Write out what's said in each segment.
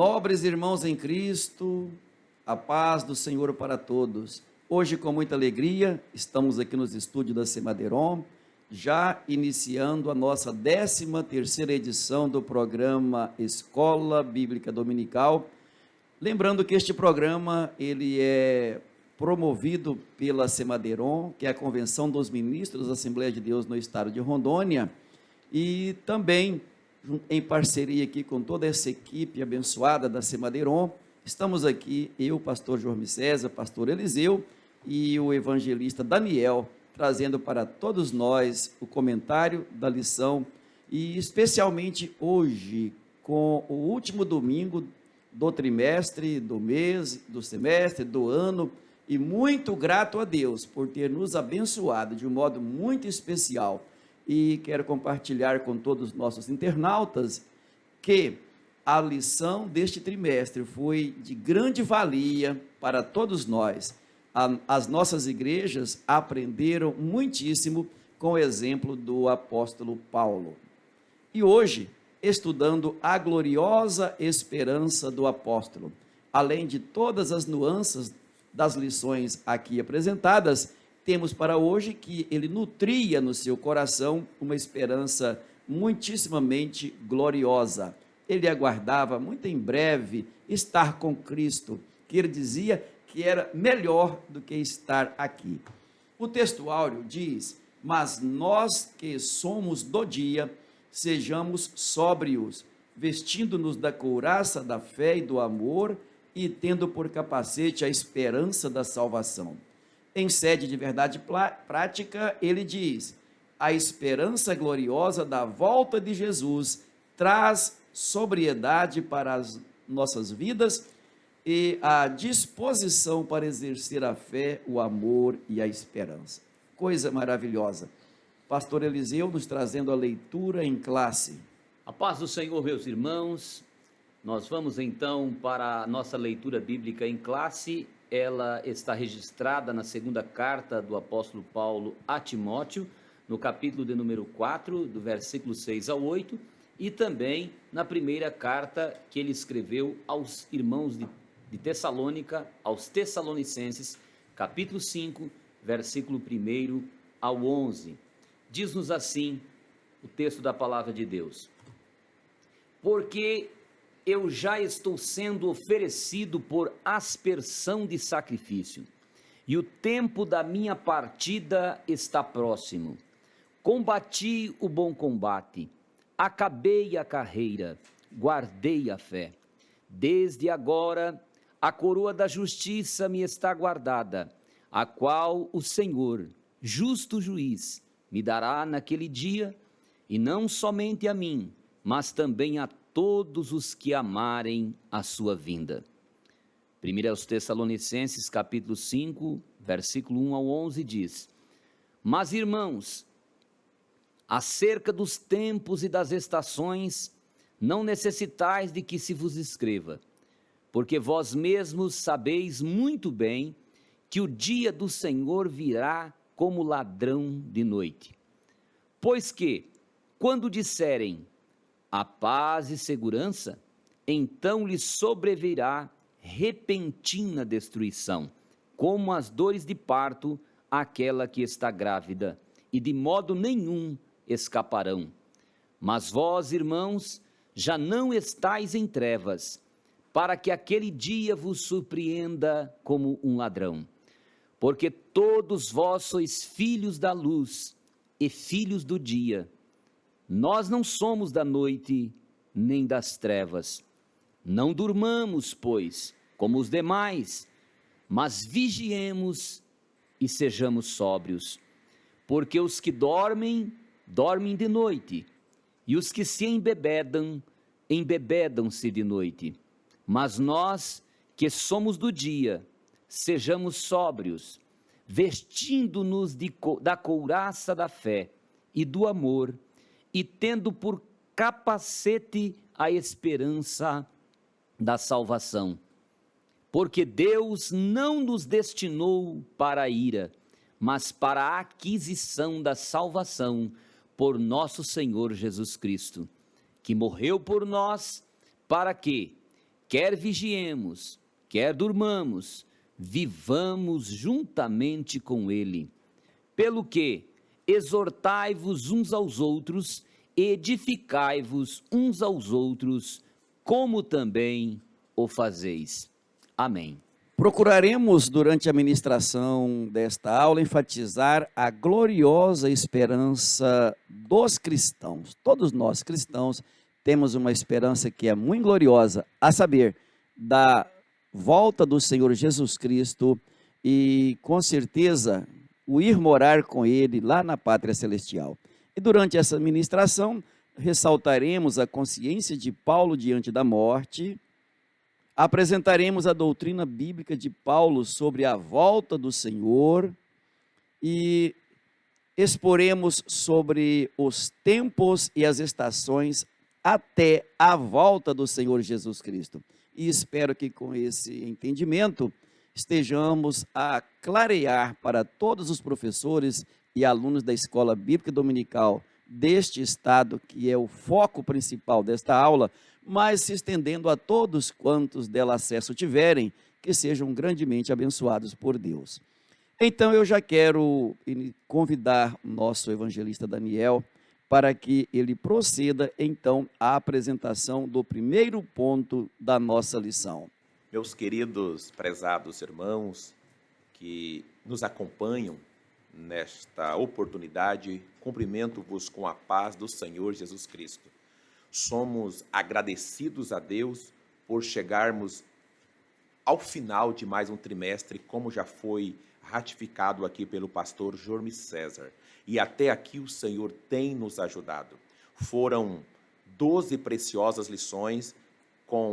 Nobres irmãos em Cristo, a paz do Senhor para todos. Hoje, com muita alegria, estamos aqui nos estúdios da Semadeiron, já iniciando a nossa 13ª edição do programa Escola Bíblica Dominical. Lembrando que este programa, ele é promovido pela Semadeiron, que é a Convenção dos Ministros da Assembleia de Deus no estado de Rondônia, e também em parceria aqui com toda essa equipe abençoada da Semadeiron. Estamos aqui, eu, pastor Jorge César, pastor Eliseu e o evangelista Daniel, trazendo para todos nós o comentário da lição, e especialmente hoje, com o último domingo do trimestre, do mês, do semestre, do ano, e muito grato a Deus por ter nos abençoado de um modo muito especial. E quero compartilhar com todos os nossos internautas que a lição deste trimestre foi de grande valia para todos nós. As nossas igrejas aprenderam muitíssimo com o exemplo do apóstolo Paulo. E hoje, estudando a gloriosa esperança do apóstolo, além de todas as nuances das lições aqui apresentadas, temos para hoje que ele nutria no seu coração uma esperança muitíssimamente gloriosa. Ele aguardava muito em breve estar com Cristo, que ele dizia que era melhor do que estar aqui. O texto áureo diz: mas nós que somos do dia, sejamos sóbrios, vestindo-nos da couraça da fé e do amor, e tendo por capacete a esperança da salvação. Em sede de verdade prática, ele diz: a esperança gloriosa da volta de Jesus traz sobriedade para as nossas vidas e a disposição para exercer a fé, o amor e a esperança. Coisa maravilhosa. Pastor Eliseu nos trazendo a leitura em classe. A paz do Senhor, meus irmãos. Nós vamos então para a nossa leitura bíblica em classe. Ela está registrada na segunda carta do apóstolo Paulo a Timóteo, no capítulo de número 4, do versículo 6 ao 8, e também na primeira carta que ele escreveu aos irmãos de Tessalônica, aos Tessalonicenses, capítulo 5, versículo 1 ao 11. Diz-nos assim o texto da palavra de Deus: porque eu já estou sendo oferecido por aspersão de sacrifício, e o tempo da minha partida está próximo. Combati o bom combate, acabei a carreira, guardei a fé. Desde agora, a coroa da justiça me está guardada, a qual o Senhor, justo juiz, me dará naquele dia, e não somente a mim, mas também a todos os que amarem a sua vinda. 1 aos Tessalonicenses, capítulo 5, versículo 1 ao 11 diz: mas irmãos, acerca dos tempos e das estações, não necessitais de que se vos escreva, porque vós mesmos sabeis muito bem que o dia do Senhor virá como ladrão de noite. Pois que, quando disserem a paz e segurança, então lhe sobrevirá repentina destruição, como as dores de parto àquela que está grávida, e de modo nenhum escaparão. Mas vós, irmãos, já não estáis em trevas, para que aquele dia vos surpreenda como um ladrão. Porque todos vós sois filhos da luz e filhos do dia. Nós não somos da noite, nem das trevas. Não durmamos, pois, como os demais, mas vigiemos e sejamos sóbrios. Porque os que dormem, dormem de noite, e os que se embebedam, embebedam-se de noite. Mas nós, que somos do dia, sejamos sóbrios, vestindo-nos da couraça da fé e do amor, e tendo por capacete a esperança da salvação. Porque Deus não nos destinou para a ira, mas para a aquisição da salvação por nosso Senhor Jesus Cristo, que morreu por nós, para que, quer vigiemos, quer durmamos, vivamos juntamente com ele. Pelo que, exortai-vos uns aos outros, edificai-vos uns aos outros, como também o fazeis. Amém. Procuraremos, durante a ministração desta aula, enfatizar a gloriosa esperança dos cristãos. Todos nós, cristãos, temos uma esperança que é muito gloriosa, a saber, da volta do Senhor Jesus Cristo e, com certeza, o ir morar com Ele lá na pátria celestial. E durante essa ministração, ressaltaremos a consciência de Paulo diante da morte, apresentaremos a doutrina bíblica de Paulo sobre a volta do Senhor e exporemos sobre os tempos e as estações até a volta do Senhor Jesus Cristo. E espero que com esse entendimento estejamos a clarear para todos os professores e alunos da Escola Bíblica Dominical deste estado, que é o foco principal desta aula, mas se estendendo a todos quantos dela acesso tiverem, que sejam grandemente abençoados por Deus. Então eu já quero convidar o nosso evangelista Daniel para que ele proceda então à apresentação do primeiro ponto da nossa lição. Meus queridos, prezados irmãos que nos acompanham nesta oportunidade, cumprimento-vos com a paz do Senhor Jesus Cristo. Somos agradecidos a Deus por chegarmos ao final de mais um trimestre, como já foi ratificado aqui pelo pastor Jormi César. E até aqui o Senhor tem nos ajudado. Foram 12 preciosas lições,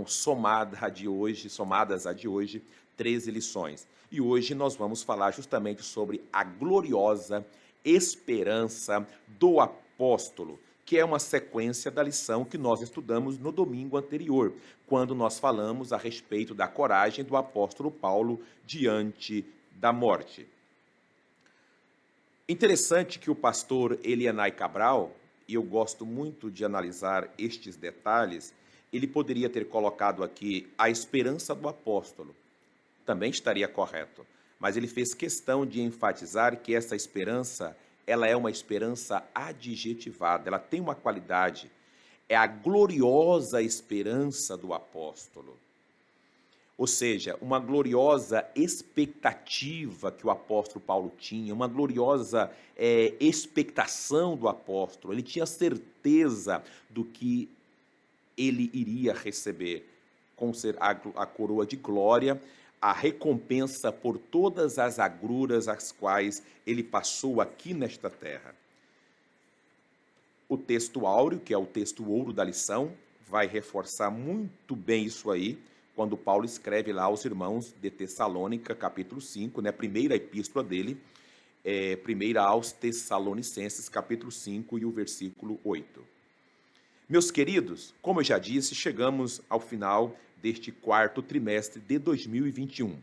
somadas a de hoje, 13 lições. E hoje nós vamos falar justamente sobre a gloriosa esperança do apóstolo, que é uma sequência da lição que nós estudamos no domingo anterior, quando nós falamos a respeito da coragem do apóstolo Paulo diante da morte. Interessante que o pastor Elianai Cabral, e eu gosto muito de analisar estes detalhes, ele poderia ter colocado aqui a esperança do apóstolo, também estaria correto, mas ele fez questão de enfatizar que essa esperança, ela é uma esperança adjetivada, ela tem uma qualidade, é a gloriosa esperança do apóstolo. Ou seja, uma gloriosa expectativa que o apóstolo Paulo tinha, uma gloriosa expectação do apóstolo. Ele tinha certeza do que ele iria receber, com a coroa de glória, a recompensa por todas as agruras as quais ele passou aqui nesta terra. O texto áureo, que é o texto ouro da lição, vai reforçar muito bem isso aí, quando Paulo escreve lá aos irmãos de Tessalônica, capítulo 5, né, primeira epístola dele, primeira aos Tessalonicenses, capítulo 5 e o versículo 8. Meus queridos, como eu já disse, chegamos ao final deste quarto trimestre de 2021.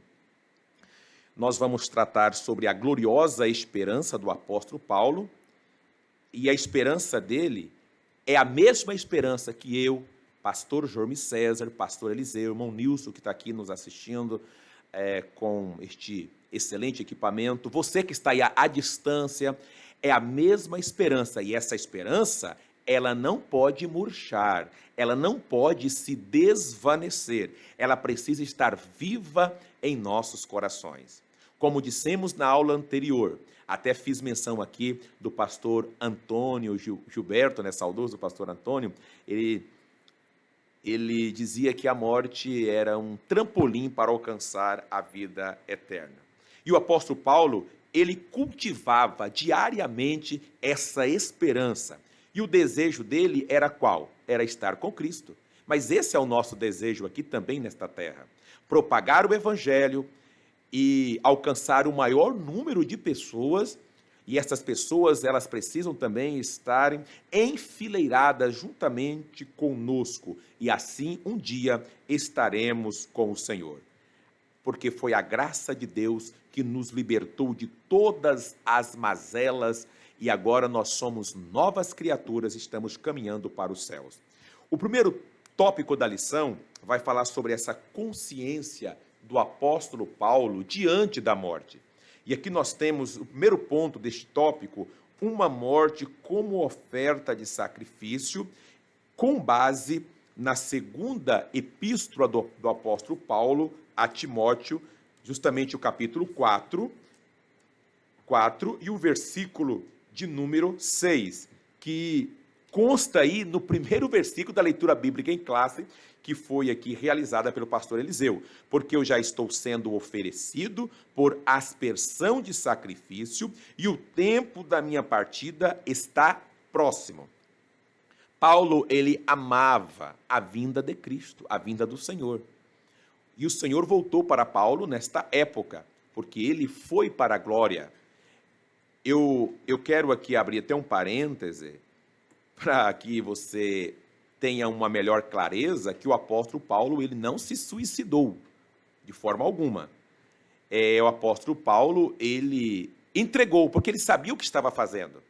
Nós vamos tratar sobre a gloriosa esperança do apóstolo Paulo, e a esperança dele é a mesma esperança que eu, pastor Jormi César, pastor Eliseu, irmão Nilson, que está aqui nos assistindo com este excelente equipamento, você que está aí à distância, é a mesma esperança, e essa esperança, ela não pode murchar, ela não pode se desvanecer, ela precisa estar viva em nossos corações. Como dissemos na aula anterior, até fiz menção aqui do pastor Antônio Gilberto, né, saudoso pastor Antônio, ele dizia que a morte era um trampolim para alcançar a vida eterna. E o apóstolo Paulo, ele cultivava diariamente essa esperança. E o desejo dele era qual? Era estar com Cristo. Mas esse é o nosso desejo aqui também nesta terra. Propagar o evangelho e alcançar o maior número de pessoas, e essas pessoas, elas precisam também estarem enfileiradas juntamente conosco, e assim um dia estaremos com o Senhor. Porque foi a graça de Deus que nos libertou de todas as mazelas, e agora nós somos novas criaturas, estamos caminhando para os céus. O primeiro tópico da lição vai falar sobre essa consciência do apóstolo Paulo diante da morte. E aqui nós temos o primeiro ponto deste tópico, uma morte como oferta de sacrifício, com base na segunda epístola do apóstolo Paulo a Timóteo, justamente o capítulo 4 e o versículo de número 6, que consta aí no primeiro versículo da leitura bíblica em classe, que foi aqui realizada pelo pastor Eliseu. Porque eu já estou sendo oferecido por aspersão de sacrifício e o tempo da minha partida está próximo. Paulo, ele amava a vinda de Cristo, a vinda do Senhor. E o Senhor voltou para Paulo nesta época, porque ele foi para a glória. Eu quero aqui abrir até um parêntese, para que você tenha uma melhor clareza, que o apóstolo Paulo, ele não se suicidou, de forma alguma. O apóstolo Paulo, ele entregou, porque ele sabia o que estava fazendo.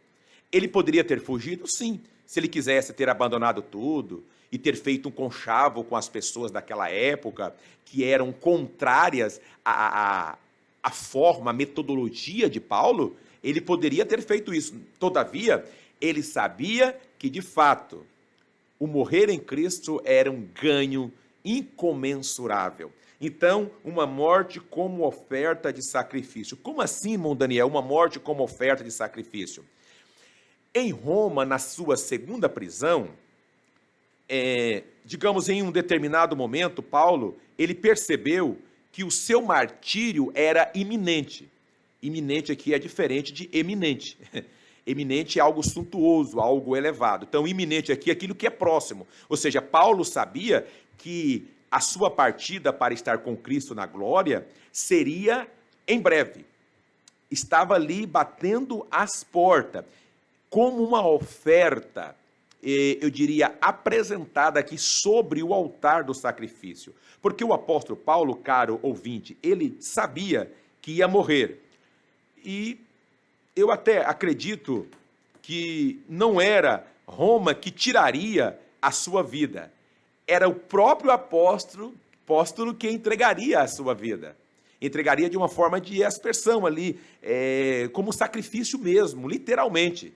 Ele poderia ter fugido? Sim. Se ele quisesse ter abandonado tudo e ter feito um conchavo com as pessoas daquela época, que eram contrárias à forma, à metodologia de Paulo, ele poderia ter feito isso. Todavia, ele sabia que, de fato, o morrer em Cristo era um ganho incomensurável. Então, uma morte como oferta de sacrifício. Como assim, irmão Daniel, uma morte como oferta de sacrifício? Em Roma, na sua segunda prisão, digamos, em um determinado momento, Paulo, ele percebeu que o seu martírio era iminente. Iminente aqui é diferente de eminente. Eminente é algo suntuoso, algo elevado. Então, iminente aqui é aquilo que é próximo. Ou seja, Paulo sabia que a sua partida para estar com Cristo na glória seria em breve. Estava ali batendo as portas, como uma oferta, eu diria, apresentada aqui sobre o altar do sacrifício. Porque o apóstolo Paulo, caro ouvinte, ele sabia que ia morrer. E eu até acredito que não era Roma que tiraria a sua vida. Era o próprio apóstolo que entregaria a sua vida. Entregaria de uma forma de aspersão ali, como sacrifício mesmo, literalmente.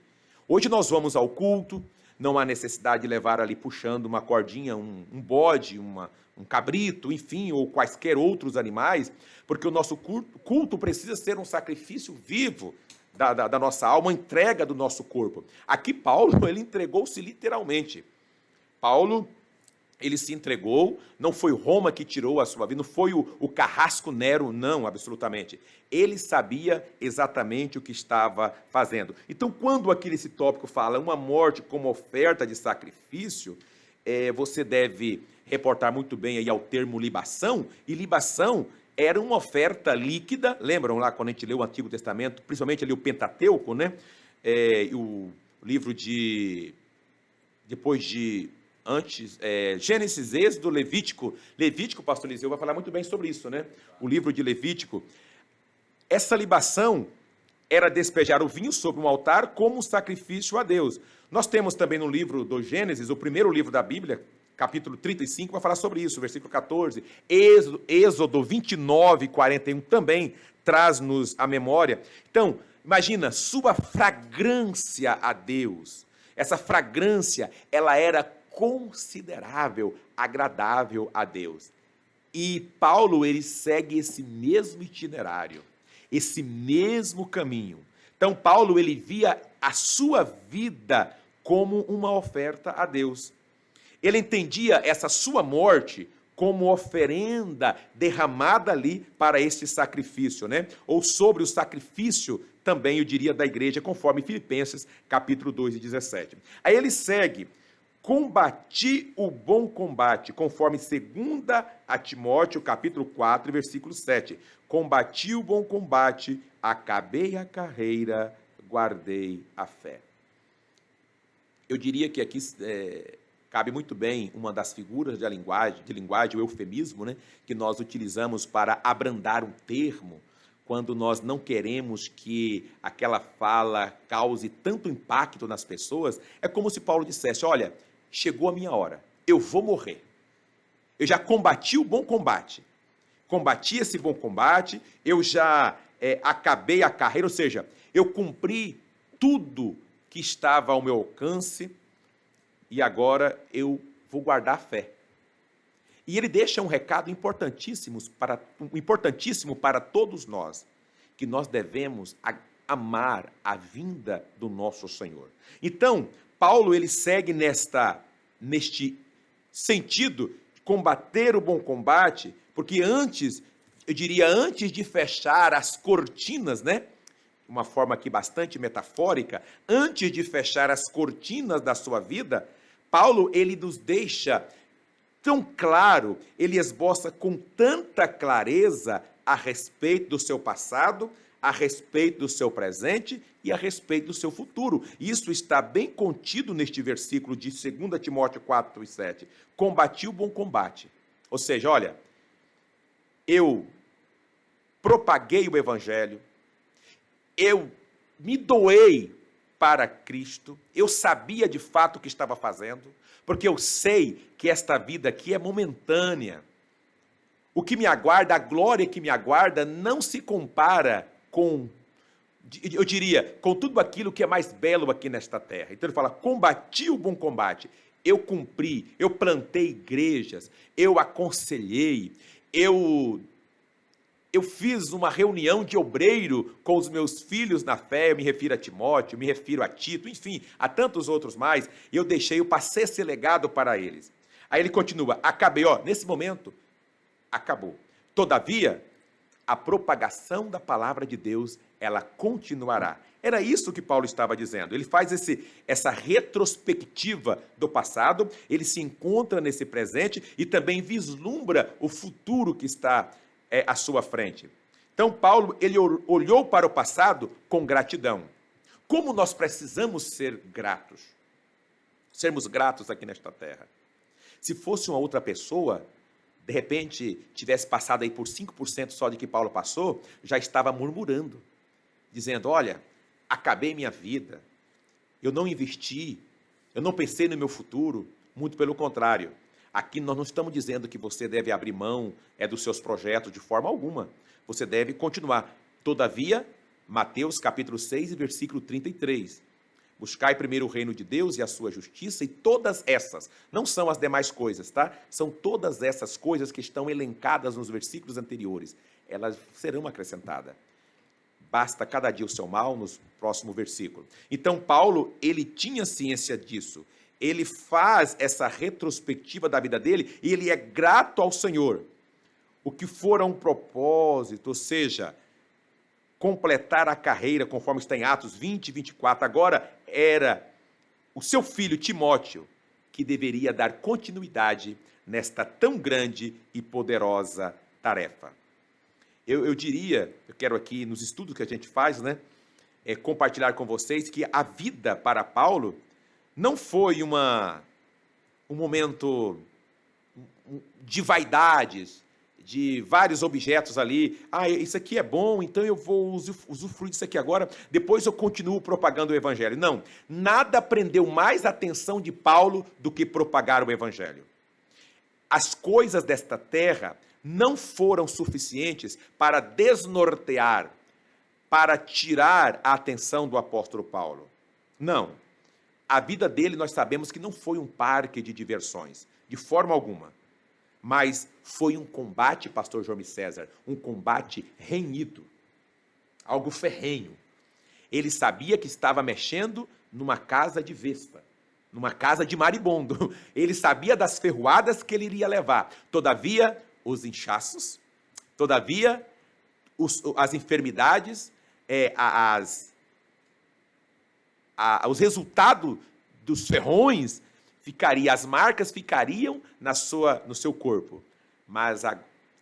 Hoje nós vamos ao culto, não há necessidade de levar ali puxando uma cordinha, um bode, um cabrito, enfim, ou quaisquer outros animais, porque o nosso culto precisa ser um sacrifício vivo da nossa alma, uma entrega do nosso corpo. Aqui Paulo, ele entregou-se literalmente. Paulo, ele se entregou, não foi Roma que tirou a sua vida, não foi o carrasco Nero, não, absolutamente. Ele sabia exatamente o que estava fazendo. Então, quando aqui nesse tópico fala uma morte como oferta de sacrifício, você deve reportar muito bem aí ao termo libação, e libação era uma oferta líquida. Lembram lá quando a gente lê o Antigo Testamento, principalmente ali o Pentateuco, né? O livro Gênesis, Êxodo, Levítico, o pastor Eliseu vai falar muito bem sobre isso, né? O livro de Levítico. Essa libação era despejar o vinho sobre um altar como um sacrifício a Deus. Nós temos também no livro do Gênesis, o primeiro livro da Bíblia, capítulo 35, vai falar sobre isso, versículo 14. Êxodo 29, 41 também traz-nos a memória. Então, imagina, sua fragrância a Deus. Essa fragrância, ela era considerável, agradável a Deus. E Paulo, ele segue esse mesmo itinerário, esse mesmo caminho. Então, Paulo, ele via a sua vida como uma oferta a Deus. Ele entendia essa sua morte como oferenda derramada ali para este sacrifício, né? Ou sobre o sacrifício também, eu diria, da igreja, conforme Filipenses, capítulo 2 e 17. Aí ele segue: combati o bom combate, conforme 2 Timóteo, capítulo 4, versículo 7. Combati o bom combate, acabei a carreira, guardei a fé. Eu diria que aqui cabe muito bem uma das figuras de linguagem, o eufemismo, né, que nós utilizamos para abrandar um termo, quando nós não queremos que aquela fala cause tanto impacto nas pessoas. É como se Paulo dissesse: olha, chegou a minha hora, eu vou morrer. eu já combati o bom combate. Combati esse bom combate, eu já acabei a carreira, ou seja, eu cumpri tudo que estava ao meu alcance e agora eu vou guardar a fé. E ele deixa um recado importantíssimo para todos nós, que nós devemos amar a vinda do nosso Senhor. Então, Paulo ele segue neste sentido, combater o bom combate, porque antes de fechar as cortinas, né? Uma forma aqui bastante metafórica, antes de fechar as cortinas da sua vida, Paulo ele nos deixa tão claro, ele esboça com tanta clareza a respeito do seu passado, a respeito do seu presente e a respeito do seu futuro. Isso está bem contido neste versículo de 2 Timóteo 4:7. Combati o bom combate. Ou seja, olha, eu propaguei o evangelho, eu me doei para Cristo, eu sabia de fato o que estava fazendo, porque eu sei que esta vida aqui é momentânea. O que me aguarda, a glória que me aguarda, não se compara com, eu diria, com tudo aquilo que é mais belo aqui nesta terra. Então ele fala, combati o bom combate, eu cumpri, eu plantei igrejas, eu aconselhei, eu fiz uma reunião de obreiro com os meus filhos na fé, eu me refiro a Timóteo, eu me refiro a Tito, enfim, a tantos outros mais, e eu passei esse legado para eles. Aí ele continua, acabei, nesse momento, acabou. Todavia, a propagação da palavra de Deus, ela continuará. Era isso que Paulo estava dizendo. Ele faz essa retrospectiva do passado, ele se encontra nesse presente e também vislumbra o futuro que está à sua frente. Então, Paulo, ele olhou para o passado com gratidão. Como nós precisamos ser gratos? Sermos gratos aqui nesta terra. Se fosse uma outra pessoa, de repente, tivesse passado aí por 5% só de que Paulo passou, já estava murmurando, dizendo, olha, acabei minha vida, eu não investi, eu não pensei no meu futuro, muito pelo contrário. Aqui nós não estamos dizendo que você deve abrir mão dos seus projetos de forma alguma. Você deve continuar. Todavia, Mateus capítulo 6, versículo 33. Buscai primeiro o reino de Deus e a sua justiça, e todas essas, não são as demais coisas, tá? São todas essas coisas que estão elencadas nos versículos anteriores. Elas serão acrescentadas. Basta cada dia o seu mal, no próximo versículo. Então, Paulo, ele tinha ciência disso. Ele faz essa retrospectiva da vida dele e ele é grato ao Senhor. O que for um propósito, ou seja, completar a carreira, conforme está em Atos 20 e 24, agora era o seu filho Timóteo que deveria dar continuidade nesta tão grande e poderosa tarefa. Eu diria, eu quero aqui nos estudos que a gente faz, né, compartilhar com vocês que a vida para Paulo não foi um momento de vaidades, de vários objetos ali. Isso aqui é bom, então eu vou usufruir disso aqui agora, depois eu continuo propagando o evangelho. Não, nada prendeu mais a atenção de Paulo do que propagar o evangelho. As coisas desta terra não foram suficientes para desnortear, para tirar a atenção do apóstolo Paulo. Não. A vida dele, nós sabemos que não foi um parque de diversões, de forma alguma. Mas foi um combate, pastor João César, um combate renhido, algo ferrenho. Ele sabia que estava mexendo numa casa de vespa, numa casa de maribondo. Ele sabia das ferroadas que ele iria levar. Todavia, os inchaços, todavia, as enfermidades, os resultados dos ferrões, as marcas ficariam no seu corpo. Mas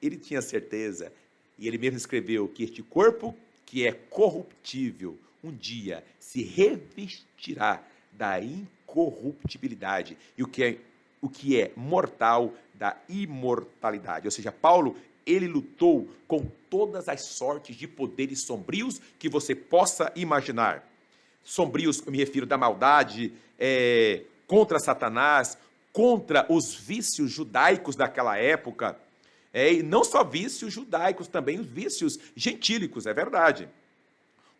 ele tinha certeza, e ele mesmo escreveu, que este corpo, que é corruptível, um dia se revestirá da incorruptibilidade, e o que é mortal, da imortalidade. Ou seja, Paulo, ele lutou com todas as sortes de poderes sombrios que você possa imaginar. Sombrios, eu me refiro da maldade, contra Satanás, contra os vícios judaicos daquela época, e não só vícios judaicos, também os vícios gentílicos, é verdade.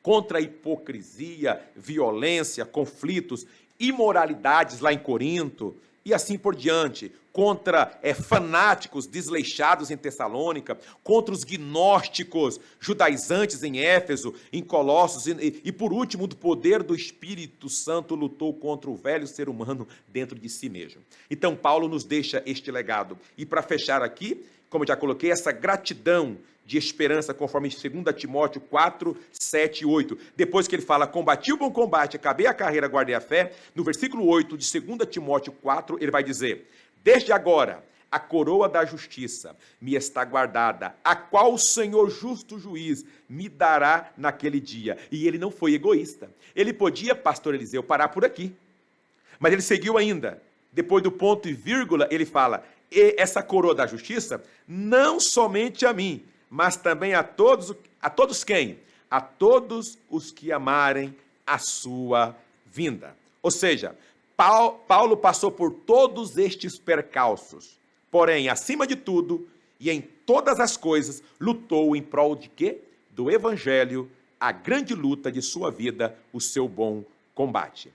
Contra a hipocrisia, violência, conflitos, imoralidades lá em Corinto, e assim por diante, contra fanáticos desleixados em Tessalônica, contra os gnósticos, judaizantes em Éfeso, em Colossos, e por último, do poder do Espírito Santo lutou contra o velho ser humano dentro de si mesmo. Então, Paulo nos deixa este legado. E para fechar aqui, como eu já coloquei, essa gratidão de esperança, conforme 2 Timóteo 4, 7 e 8. Depois que ele fala, combati o bom combate, acabei a carreira, guardei a fé, no versículo 8 de 2 Timóteo 4, ele vai dizer, desde agora, a coroa da justiça me está guardada, a qual o Senhor justo juiz me dará naquele dia. E ele não foi egoísta. Ele podia, pastor Eliseu, parar por aqui. Mas ele seguiu ainda. Depois do ponto e vírgula, ele fala, e essa coroa da justiça, não somente a mim, mas também a todos quem? A todos os que amarem a sua vinda. Ou seja, Paulo passou por todos estes percalços, porém, acima de tudo e em todas as coisas, lutou em prol de quê? Do evangelho, a grande luta de sua vida, o seu bom combate.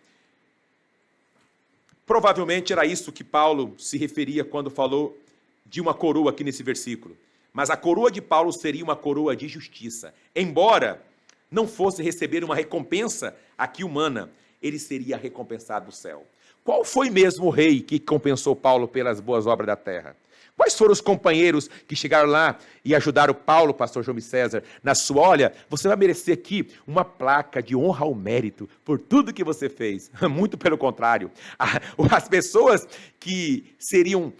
Provavelmente era isso que Paulo se referia quando falou de uma coroa aqui nesse versículo. Mas a coroa de Paulo seria uma coroa de justiça. Embora não fosse receber uma recompensa aqui humana, ele seria recompensado do céu. Qual foi mesmo o rei que compensou Paulo pelas boas obras da terra? Quais foram os companheiros que chegaram lá e ajudaram Paulo, pastor João César, na sua, olha, você vai merecer aqui uma placa de honra ao mérito por tudo que você fez. Muito pelo contrário. As pessoas que seriam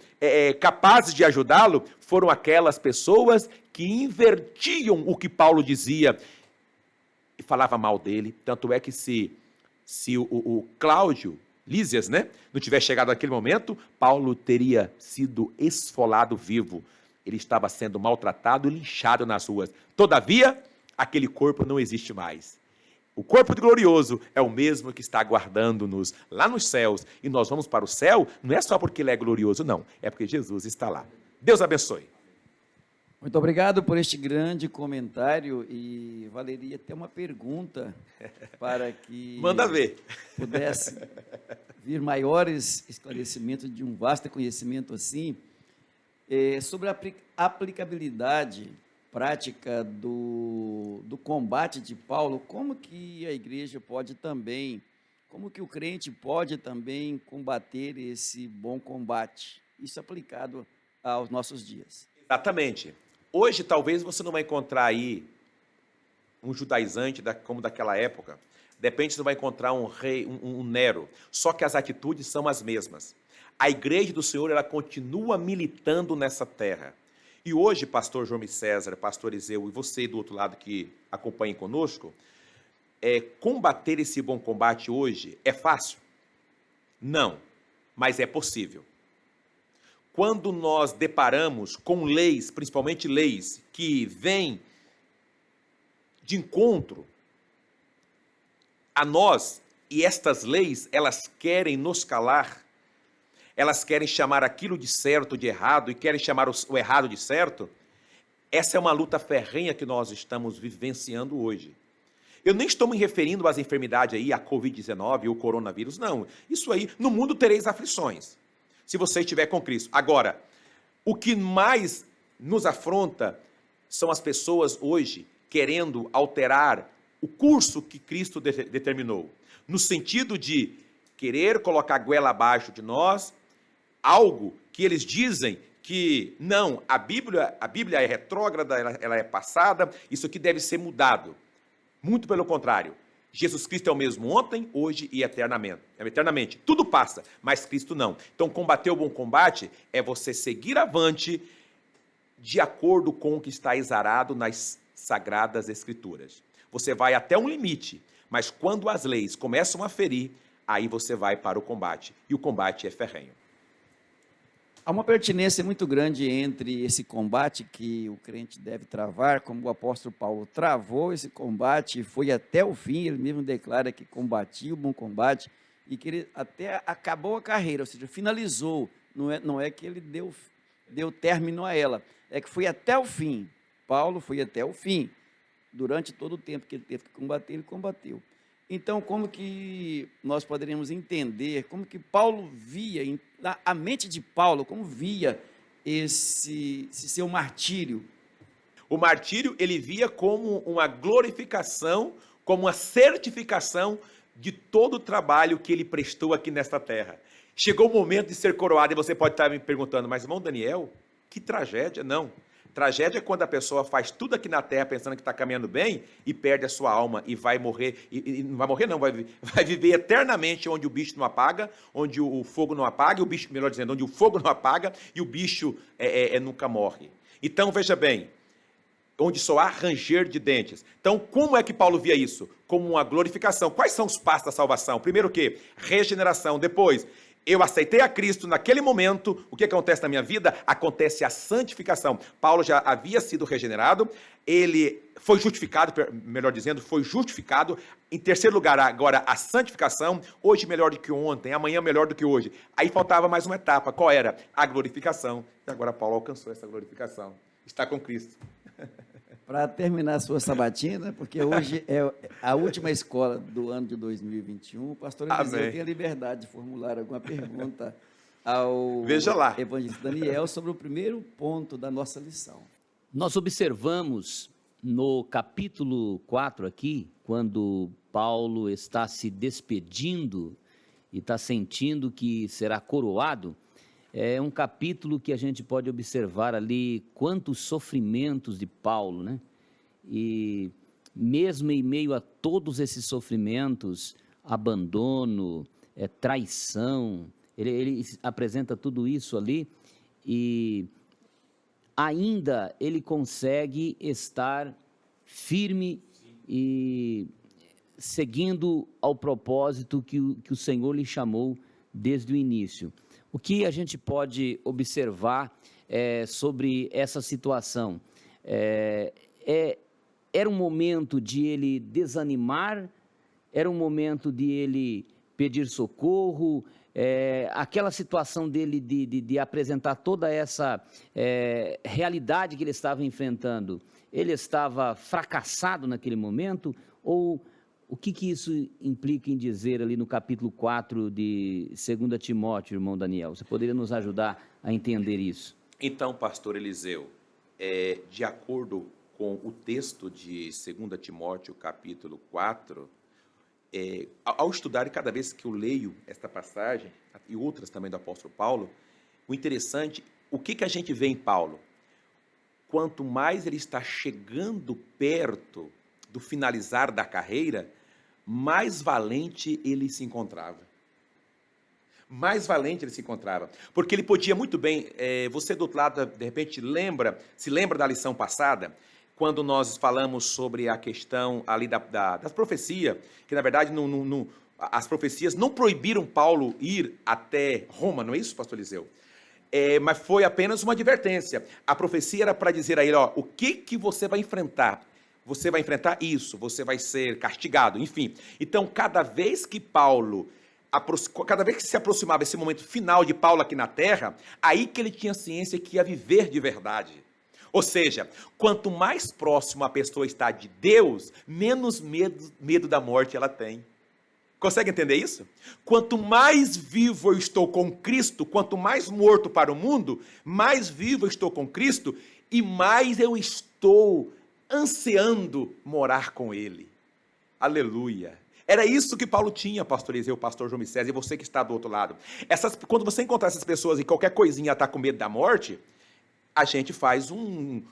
capazes de ajudá-lo foram aquelas pessoas que invertiam o que Paulo dizia e falava mal dele. Tanto é que se o Cláudio Lísias, não tivesse chegado naquele momento, Paulo teria sido esfolado vivo. Ele estava sendo maltratado e linchado nas ruas. Todavia, aquele corpo não existe mais. O corpo glorioso é o mesmo que está aguardando-nos lá nos céus. E nós vamos para o céu, não é só porque ele é glorioso, não. É porque Jesus está lá. Deus abençoe. Muito obrigado por este grande comentário e valeria até uma pergunta para que manda ver. Pudesse vir maiores esclarecimentos de um vasto conhecimento assim, sobre a aplicabilidade prática do combate de Paulo, como que a igreja pode também, como que o crente pode também combater esse bom combate, isso aplicado aos nossos dias. Exatamente. Hoje, talvez você não vai encontrar aí um judaizante como daquela época. De repente, você vai encontrar um rei, um Nero. Só que as atitudes são as mesmas. A igreja do Senhor, ela continua militando nessa terra. E hoje, pastor João César, pastor Eliseu, e você do outro lado que acompanhem conosco, combater esse bom combate hoje é fácil? Não, mas é possível. Quando nós deparamos com leis, principalmente leis que vêm de encontro a nós, e estas leis, elas querem nos calar, elas querem chamar aquilo de certo de errado e querem chamar o errado de certo, essa é uma luta ferrenha que nós estamos vivenciando hoje. Eu nem estou me referindo às enfermidades aí, a Covid-19 ou o coronavírus, não. Isso aí, no mundo tereis aflições, se você estiver com Cristo. Agora, o que mais nos afronta são as pessoas hoje querendo alterar o curso que Cristo determinou, no sentido de querer colocar a goela abaixo de nós, algo que eles dizem que não, a Bíblia é retrógrada, ela é passada, isso aqui deve ser mudado. Muito pelo contrário. Jesus Cristo é o mesmo ontem, hoje e eternamente. Tudo passa, mas Cristo não. Então, combater o bom combate é você seguir avante de acordo com o que está exarado nas Sagradas Escrituras. Você vai até um limite, mas quando as leis começam a ferir, aí você vai para o combate. E o combate é ferrenho. Há uma pertinência muito grande entre esse combate que o crente deve travar, como o apóstolo Paulo travou esse combate e foi até o fim, ele mesmo declara que combatia o bom combate, e que ele até acabou a carreira, ou seja, finalizou. Não é que ele deu término a ela, é que foi até o fim. Paulo foi até o fim. Durante todo o tempo que ele teve que combater, ele combateu. Então, como que nós poderíamos entender, como que Paulo via, a mente de Paulo, como via esse seu martírio? O martírio ele via como uma glorificação, como uma certificação de todo o trabalho que ele prestou aqui nesta terra. Chegou o momento de ser coroado e você pode estar me perguntando, mas irmão Daniel, que tragédia? Não. Tragédia é quando a pessoa faz tudo aqui na terra pensando que está caminhando bem e perde a sua alma e vai morrer, e não vai morrer não, vai viver eternamente onde o bicho não apaga, onde o fogo não apaga, e o bicho, melhor dizendo, onde o fogo não apaga e o bicho nunca morre. Então, veja bem, onde só há ranger de dentes. Então, como é que Paulo via isso? Como uma glorificação. Quais são os passos da salvação? Primeiro o quê? Regeneração. Depois, eu aceitei a Cristo naquele momento, o que acontece na minha vida? Acontece a santificação. Paulo já havia sido regenerado, ele foi justificado, melhor dizendo, foi justificado. Em terceiro lugar, agora a santificação, hoje melhor do que ontem, amanhã melhor do que hoje. Aí faltava mais uma etapa, qual era? A glorificação. E agora Paulo alcançou essa glorificação. Está com Cristo. Para terminar a sua sabatina, porque hoje é a última escola do ano de 2021, o pastor Eliseu tem a liberdade de formular alguma pergunta ao Veja lá. evangelista Daniel sobre o primeiro ponto da nossa lição. Nós observamos no capítulo 4 aqui, quando Paulo está se despedindo e está sentindo que será coroado, é um capítulo que a gente pode observar ali quantos sofrimentos de Paulo, né? E mesmo em meio a todos esses sofrimentos, abandono, traição, ele apresenta tudo isso ali e ainda ele consegue estar firme e seguindo ao propósito que o Senhor lhe chamou desde o início. O que a gente pode observar sobre essa situação? Era um momento de ele desanimar, era um momento de ele pedir socorro, aquela situação dele de apresentar toda essa realidade que ele estava enfrentando, ele estava fracassado naquele momento, ou o que isso implica em dizer ali no capítulo 4 de 2 Timóteo, irmão Daniel? Você poderia nos ajudar a entender isso? Então, pastor Eliseu, de acordo com o texto de 2 Timóteo, capítulo 4, ao estudar, e cada vez que eu leio esta passagem, e outras também do apóstolo Paulo, o interessante, o que a gente vê em Paulo? Quanto mais ele está chegando perto do finalizar da carreira, mais valente ele se encontrava. Mais valente ele se encontrava. Porque ele podia muito bem, você do outro lado, de repente, se lembra da lição passada, quando nós falamos sobre a questão ali das profecias, que na verdade as profecias não proibiram Paulo ir até Roma, não é isso, pastor Eliseu? Mas foi apenas uma advertência. A profecia era para dizer a ele, o que você vai enfrentar? Você vai enfrentar isso, você vai ser castigado, enfim. Então, cada vez que se aproximava esse momento final de Paulo aqui na terra, aí que ele tinha ciência que ia viver de verdade. Ou seja, quanto mais próximo a pessoa está de Deus, menos medo da morte ela tem. Consegue entender isso? Quanto mais vivo eu estou com Cristo, quanto mais morto para o mundo, mais vivo eu estou com Cristo e mais eu estou ansiando morar com Ele. Aleluia. Era isso que Paulo tinha, pastor Eliseu, pastor João Micés, e você que está do outro lado. Quando você encontrar essas pessoas e qualquer coisinha está com medo da morte, a gente faz um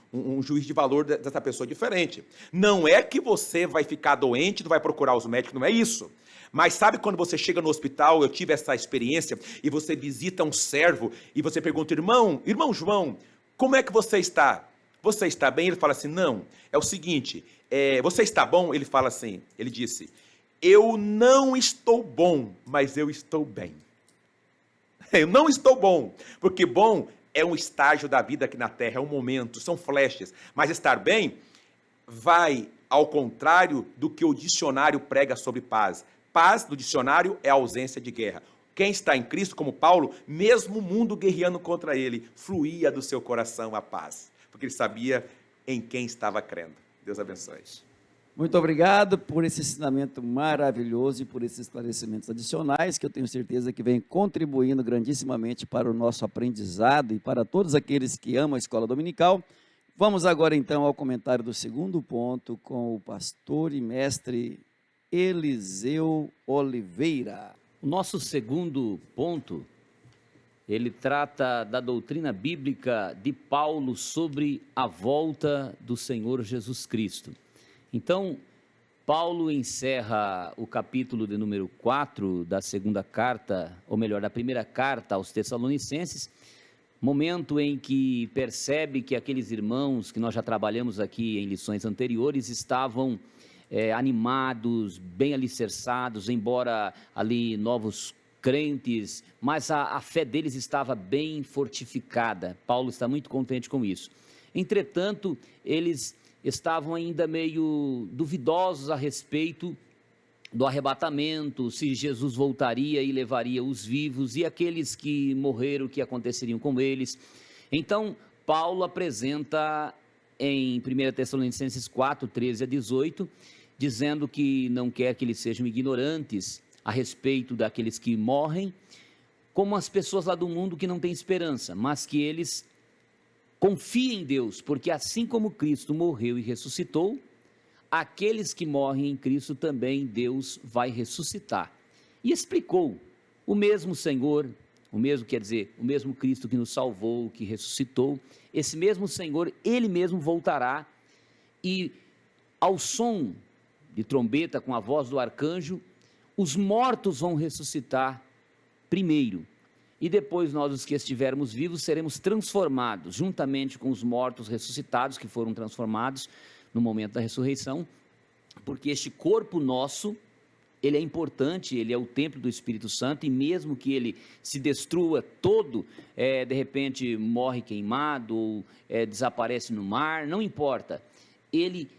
juízo de valor dessa pessoa diferente. Não é que você vai ficar doente, não vai procurar os médicos, não é isso. Mas sabe quando você chega no hospital, eu tive essa experiência, e você visita um servo, e você pergunta, irmão João, como é que você está? Você está bem? Ele fala assim, não, é o seguinte, você está bom? Ele fala assim, ele disse, eu não estou bom, mas eu estou bem. Eu não estou bom, porque bom é um estágio da vida aqui na Terra, é um momento, são flashes, mas estar bem vai ao contrário do que o dicionário prega sobre paz. Paz, no dicionário, é ausência de guerra. Quem está em Cristo, como Paulo, mesmo o mundo guerreando contra ele, fluía do seu coração a paz, porque ele sabia em quem estava crendo. Deus abençoe. Muito obrigado por esse ensinamento maravilhoso e por esses esclarecimentos adicionais, que eu tenho certeza que vem contribuindo grandissimamente para o nosso aprendizado e para todos aqueles que amam a escola dominical. Vamos agora então ao comentário do segundo ponto com o pastor e mestre Eliseu Oliveira. O nosso segundo ponto, ele trata da doutrina bíblica de Paulo sobre a volta do Senhor Jesus Cristo. Então, Paulo encerra o capítulo de número 4 da segunda carta, ou melhor, da primeira carta aos Tessalonicenses, momento em que percebe que aqueles irmãos que nós já trabalhamos aqui em lições anteriores estavam animados, bem alicerçados, embora ali novos crentes, mas a fé deles estava bem fortificada. Paulo está muito contente com isso. Entretanto, eles estavam ainda meio duvidosos a respeito do arrebatamento, se Jesus voltaria e levaria os vivos, e aqueles que morreram, o que aconteceriam com eles. Então, Paulo apresenta em 1 Tessalonicenses 4, 13 a 18, dizendo que não quer que eles sejam ignorantes a respeito daqueles que morrem, como as pessoas lá do mundo que não têm esperança, mas que eles confiem em Deus, porque assim como Cristo morreu e ressuscitou, aqueles que morrem em Cristo também Deus vai ressuscitar. E explicou, o mesmo Senhor, o mesmo Cristo que nos salvou, que ressuscitou, esse mesmo Senhor, Ele mesmo voltará e ao som de trombeta com a voz do arcanjo, os mortos vão ressuscitar primeiro. E depois nós, os que estivermos vivos, seremos transformados, juntamente com os mortos ressuscitados, que foram transformados no momento da ressurreição, porque este corpo nosso, ele é importante, ele é o templo do Espírito Santo, e mesmo que ele se destrua todo, de repente morre queimado, ou desaparece no mar, não importa, ele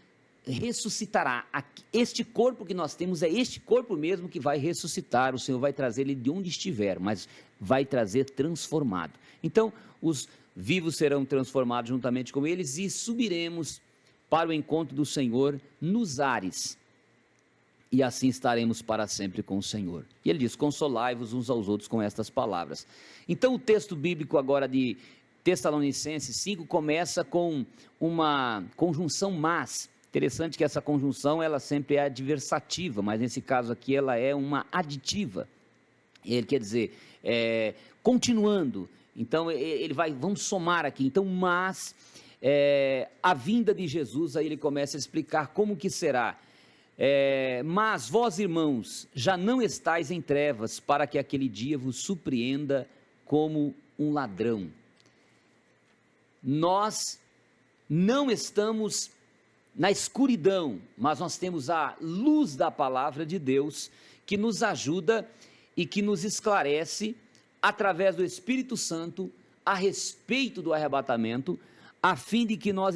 ressuscitará. Este corpo que nós temos é este corpo mesmo que vai ressuscitar. O Senhor vai trazer ele de onde estiver, mas vai trazer transformado. Então, os vivos serão transformados juntamente com eles e subiremos para o encontro do Senhor nos ares. E assim estaremos para sempre com o Senhor. E ele diz: consolai-vos uns aos outros com estas palavras. Então, o texto bíblico agora de Tessalonicenses 5 começa com uma conjunção mas. Interessante que essa conjunção, ela sempre é adversativa, mas nesse caso aqui ela é uma aditiva. Ele quer dizer, continuando, então vamos somar aqui, então, mas a vinda de Jesus, aí ele começa a explicar como que será. Mas vós, irmãos, já não estáis em trevas, para que aquele dia vos surpreenda como um ladrão. Nós não estamos na escuridão, mas nós temos a luz da palavra de Deus, que nos ajuda e que nos esclarece, através do Espírito Santo, a respeito do arrebatamento, a fim de que nós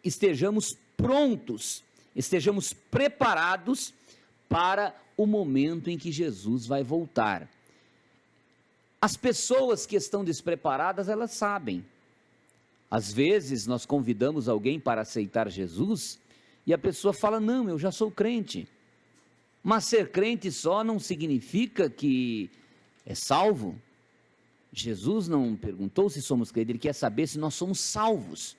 estejamos prontos, estejamos preparados para o momento em que Jesus vai voltar. As pessoas que estão despreparadas, elas sabem. Às vezes nós convidamos alguém para aceitar Jesus e a pessoa fala: não, eu já sou crente. Mas ser crente só não significa que é salvo. Jesus não perguntou se somos crentes, ele quer saber se nós somos salvos,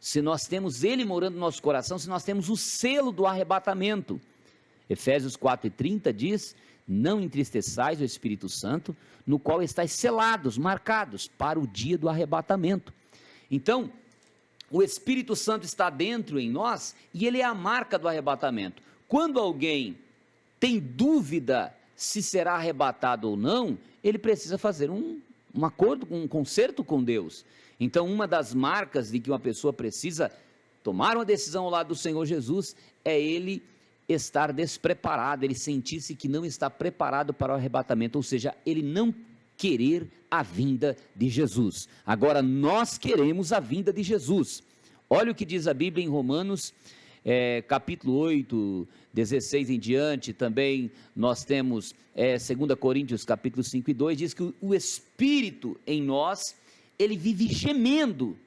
se nós temos ele morando no nosso coração, se nós temos o selo do arrebatamento. Efésios 4:30 diz: não entristeçais o Espírito Santo, no qual estáis selados, marcados para o dia do arrebatamento. Então, o Espírito Santo está dentro em nós e ele é a marca do arrebatamento. Quando alguém tem dúvida se será arrebatado ou não, ele precisa fazer um acordo, um concerto com Deus. Então, uma das marcas de que uma pessoa precisa tomar uma decisão ao lado do Senhor Jesus é ele estar despreparado, ele sentir-se que não está preparado para o arrebatamento, ou seja, ele não querer a vinda de Jesus. Agora nós queremos a vinda de Jesus. Olha o que diz a Bíblia em Romanos capítulo 8, 16 em diante, também nós temos 2 Coríntios capítulo 5 e 2, diz que o Espírito em nós, ele vive gemendo,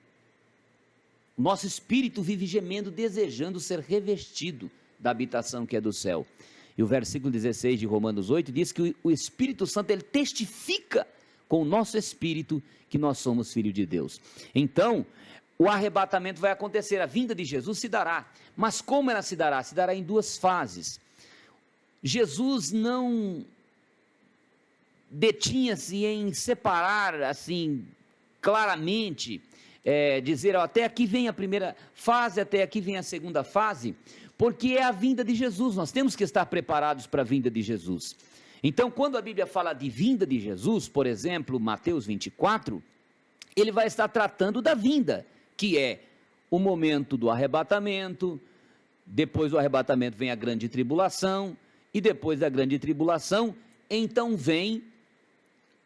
nosso espírito vive gemendo, desejando ser revestido da habitação que é do céu. E o versículo 16 de Romanos 8 diz que o Espírito Santo, ele testifica com o nosso espírito que nós somos filhos de Deus. Então, o arrebatamento vai acontecer, a vinda de Jesus se dará, mas como ela se dará? Se dará em duas fases. Jesus não detinha-se em separar, assim, claramente, dizer, até aqui vem a primeira fase, até aqui vem a segunda fase, porque é a vinda de Jesus, nós temos que estar preparados para a vinda de Jesus. Então, quando a Bíblia fala de vinda de Jesus, por exemplo, Mateus 24, ele vai estar tratando da vinda, que é o momento do arrebatamento, depois do arrebatamento vem a grande tribulação, e depois da grande tribulação, então vem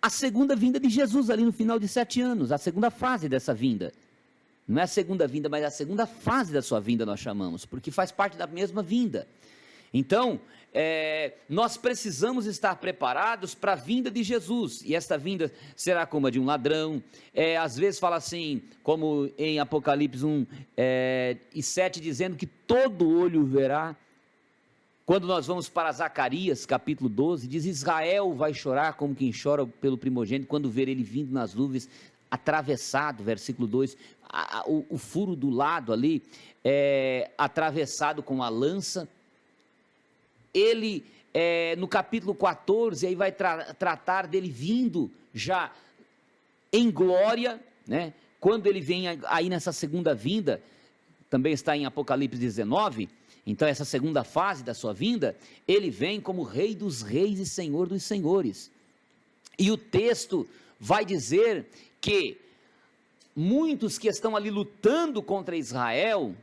a segunda vinda de Jesus, ali no final de 7 anos, a segunda fase dessa vinda. Não é a segunda vinda, mas a segunda fase da sua vinda nós chamamos, porque faz parte da mesma vinda. Então, nós precisamos estar preparados para a vinda de Jesus, e esta vinda será como a de um ladrão. Às vezes fala assim, como em Apocalipse 1 e 7, dizendo que todo olho verá. Quando nós vamos para Zacarias, capítulo 12, diz: Israel vai chorar como quem chora pelo primogênito, quando ver ele vindo nas nuvens, atravessado, versículo 2, o furo do lado ali, atravessado com a lança. Ele, no capítulo 14, aí vai tratar dele vindo já em glória, né? Quando ele vem aí nessa segunda vinda, também está em Apocalipse 19, então essa segunda fase da sua vinda, ele vem como Rei dos Reis e Senhor dos Senhores. E o texto vai dizer que muitos que estão ali lutando contra Israel,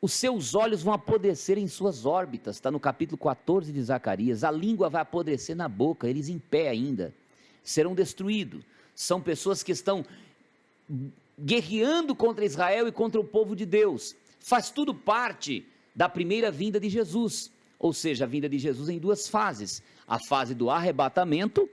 os seus olhos vão apodrecer em suas órbitas, está no capítulo 14 de Zacarias, a língua vai apodrecer na boca, eles em pé ainda, serão destruídos. São pessoas que estão guerreando contra Israel e contra o povo de Deus. Faz tudo parte da primeira vinda de Jesus, ou seja, a vinda de Jesus em duas fases. A fase do arrebatamento,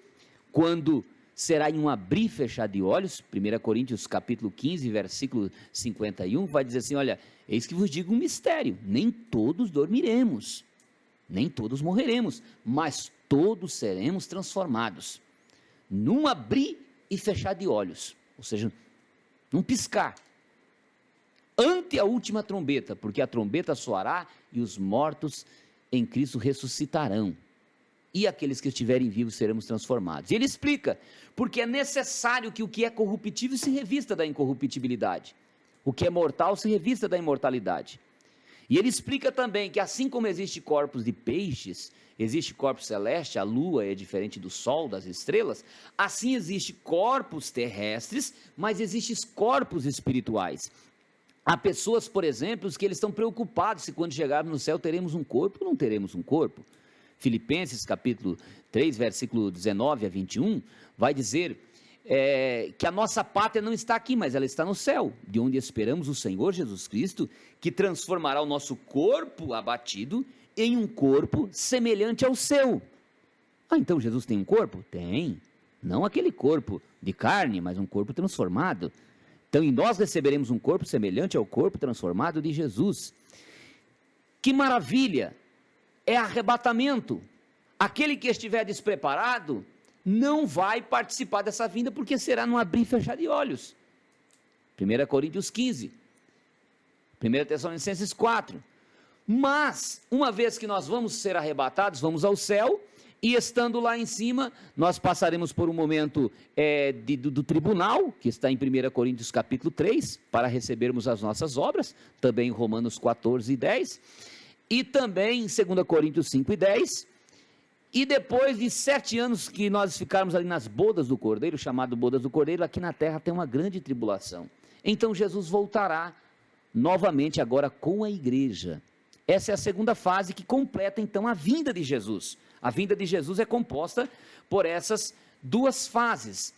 quando será em um abrir e fechar de olhos. 1 Coríntios capítulo 15, versículo 51, vai dizer assim: olha, eis que vos digo um mistério, nem todos dormiremos, nem todos morreremos, mas todos seremos transformados, num abrir e fechar de olhos, ou seja, num piscar, ante a última trombeta, porque a trombeta soará e os mortos em Cristo ressuscitarão, e aqueles que estiverem vivos seremos transformados. E ele explica, porque é necessário que o que é corruptível se revista da incorruptibilidade, o que é mortal se revista da imortalidade. E ele explica também que assim como existe corpos de peixes, existe corpo celeste, a lua é diferente do sol, das estrelas, assim existe corpos terrestres, mas existem corpos espirituais. Há pessoas, por exemplo, que eles estão preocupados se quando chegarmos no céu teremos um corpo ou não teremos um corpo. Filipenses capítulo 3, versículo 19 a 21, vai dizer que a nossa pátria não está aqui, mas ela está no céu, de onde esperamos o Senhor Jesus Cristo, que transformará o nosso corpo abatido em um corpo semelhante ao seu. Então Jesus tem um corpo? Tem, não aquele corpo de carne, mas um corpo transformado. Então em nós receberemos um corpo semelhante ao corpo transformado de Jesus. Que maravilha! É arrebatamento. Aquele que estiver despreparado não vai participar dessa vinda, porque será num abrir e fechar de olhos. 1 Coríntios 15, 1 Tessalonicenses 4. Mas, uma vez que nós vamos ser arrebatados, vamos ao céu, e estando lá em cima, nós passaremos por um momento do tribunal, que está em 1 Coríntios capítulo 3, para recebermos as nossas obras, também em Romanos 14 e 10, e também em 2 Coríntios 5 e 10, e depois de 7 anos que nós ficarmos ali nas bodas do Cordeiro, chamado bodas do Cordeiro, aqui na terra tem uma grande tribulação. Então Jesus voltará novamente agora com a igreja. Essa é a segunda fase que completa então a vinda de Jesus. A vinda de Jesus é composta por essas duas fases.